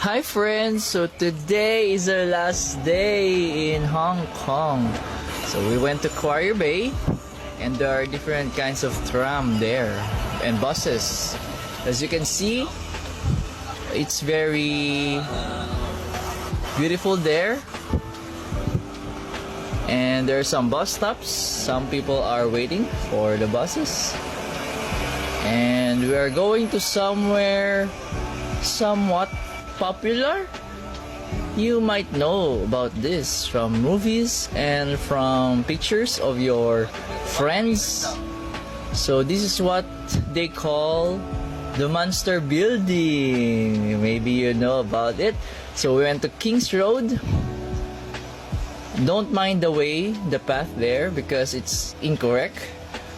Hi friends, so today is our last day in Hong Kong. So we went to Quarry Bay and there are different kinds of tram there and buses. As you can see, it's very beautiful there. And there are some bus stops. Some people are waiting for the buses. And we are going to somewhere somewhat popular. You might know about this from movies and from pictures of your friends. So this is what they call the Monster Building. Maybe you know about it. So we went to King's Road. Don't mind the path there because it's incorrect.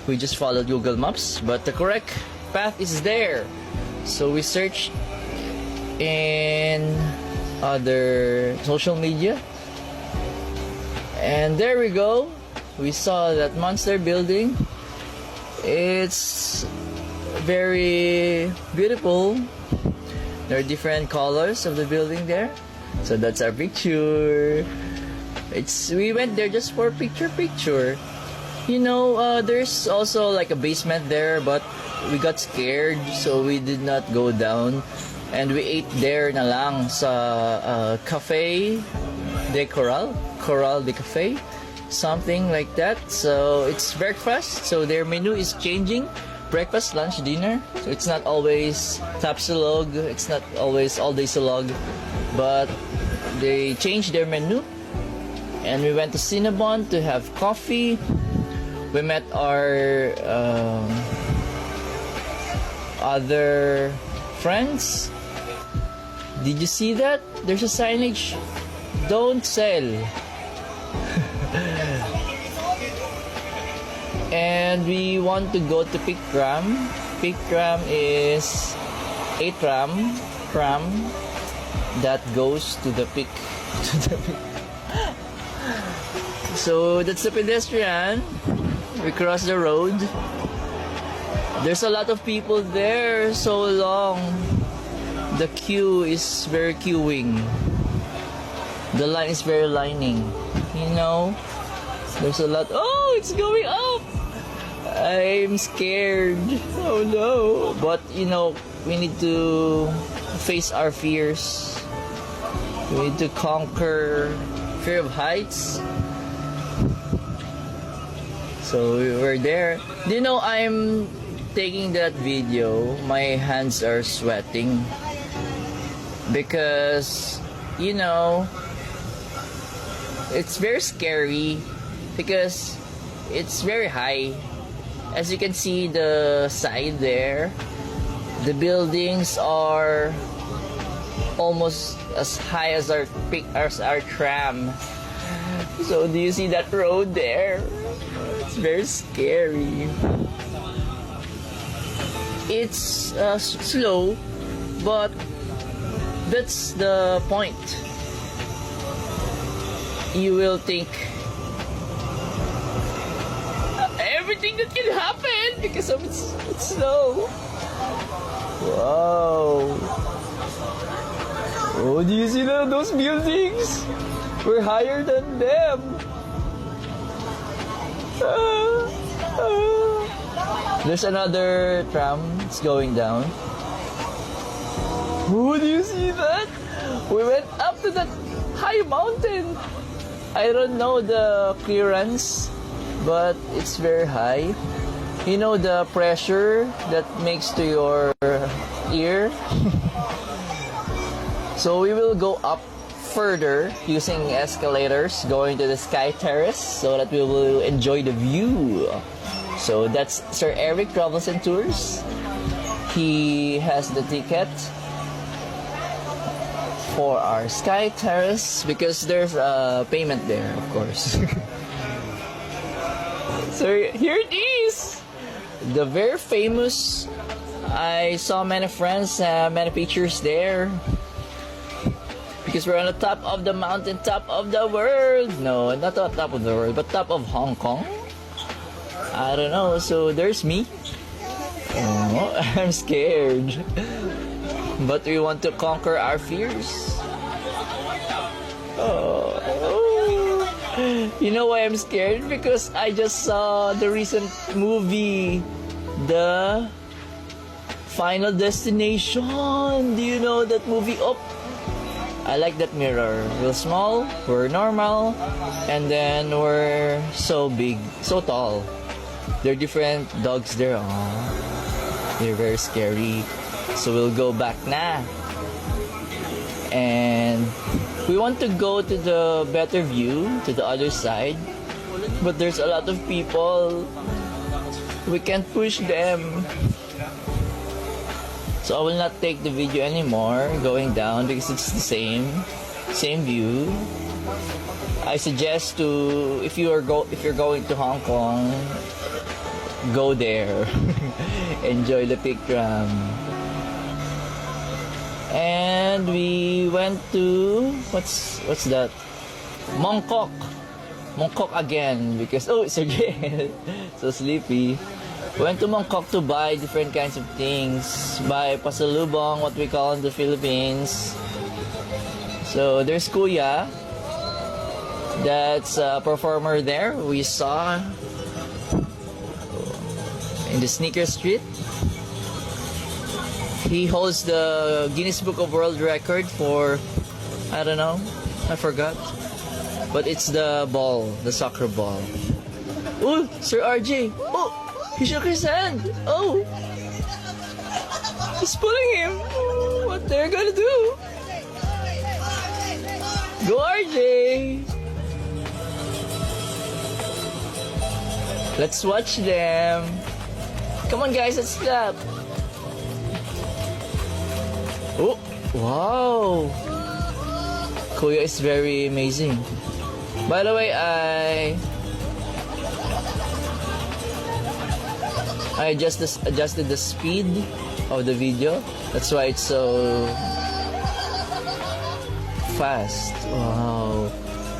We just followed Google Maps, but the correct path is there. So we searched in other social media and there we go. We saw that Monster Building. It's very beautiful. There are different colors of the building there. So that's our picture. We went there just for picture. You know, there's also like a basement there, but we got scared, so we did not go down. And we ate there na lang sa Cafe de Coral de Cafe, something like that. So it's breakfast, so their menu is changing. Breakfast, lunch, dinner. So it's not always tapsilog, it's not always all day silog, but they changed their menu. And we went to Cinnabon to have coffee. We met our other friends. Did you see that? There's a signage, don't sell. And we want to go to Pick Tram. Pick Tram is a tram that goes to the peak. So that's the pedestrian. We cross the road. There's a lot of people there, so long. The queue is very queuing. The line is very lining. You know, there's a lot. Oh, it's going up. I'm scared. Oh no. But you know, we need to face our fears. We need to conquer fear of heights. So we were there. Do you know, I'm taking that video, my hands are sweating because, you know, it's very scary because it's very high. As you can see the side there, the buildings are almost as high as our tram. So do you see that road there? It's very scary. It's slow, but that's the point. You will think everything that can happen because of it's slow. Wow. Oh, do you see those buildings? We're higher than them. There's another tram. It's going down. Oh, do you see that? We went up to that high mountain. I don't know the clearance, but it's very high. You know the pressure that makes to your ear? So we will go up further using escalators, going to the Sky Terrace so that we will enjoy the view. So that's Sir Eric Travels and Tours. He has the ticket for our Sky Terrace because there's a payment there, of course. So here it is, the very famous. I saw many friends, many pictures there. Because we're on the top of the mountain, top of the world. No, not the top of the world, but top of Hong Kong. I don't know. So there's me. Oh, I'm scared. But we want to conquer our fears. Oh. You know why I'm scared? Because I just saw the recent movie, The Final Destination. Do you know that movie? Oh, I like that mirror. We're small, we're normal, and then we're so big, so tall. There are different dogs there. Aww. They're very scary. So we'll go back na. And we want to go to the better view, to the other side. But there's a lot of people. We can't push them. So I will not take the video anymore going down because it's the same view. I suggest to if you're going to Hong Kong, go there. Enjoy the picture. And we went to what's that? Mongkok again because it's again so sleepy. Went to Mongkok to buy different kinds of things. Buy pasalubong, what we call in the Philippines. So there's Kuya. That's a performer there. We saw in the sneaker street. He holds the Guinness Book of World Record for, I don't know, I forgot. But it's the ball, the soccer ball. Oh, Sir RJ. Oh, he shook his hand. Oh, he's pulling him. What they're gonna do? Go RJ. Let's watch them. Come on guys, let's clap. Oh, wow. Kuya is very amazing. By the way, I just adjusted the speed of the video. That's why it's so fast. Wow.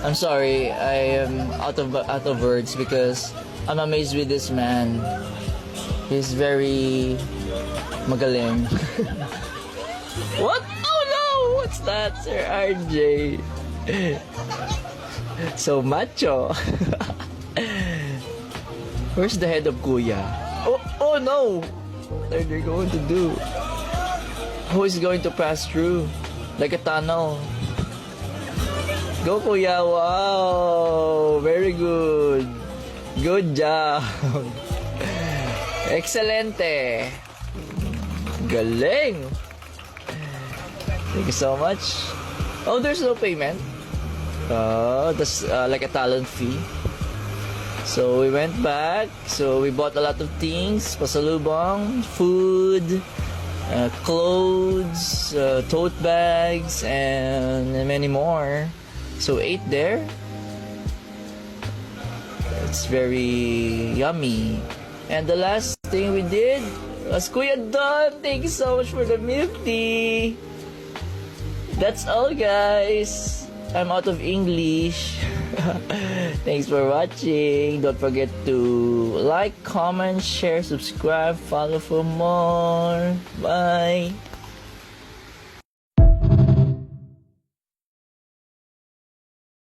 I'm sorry. I am out of words because I'm amazed with this man. He's very magaling. What? Oh no! What's that, Sir RJ? So macho. Where's the head of Kuya? Oh no! What are they going to do? Who is going to pass through? Like a tunnel. Go Kuya! Wow! Very good! Good job! Excelente! Galing! Thank you so much. Oh, there's no payment. That's like a talent fee. So we went back. So we bought a lot of things. Pasalubong, food, clothes, tote bags, and many more. So ate there. It's very yummy. And the last thing we did was Kuya Don. Thank you so much for the milk tea. That's all guys. I'm out of English. Thanks for watching. Don't forget to like, comment, share, subscribe, follow for more. Bye.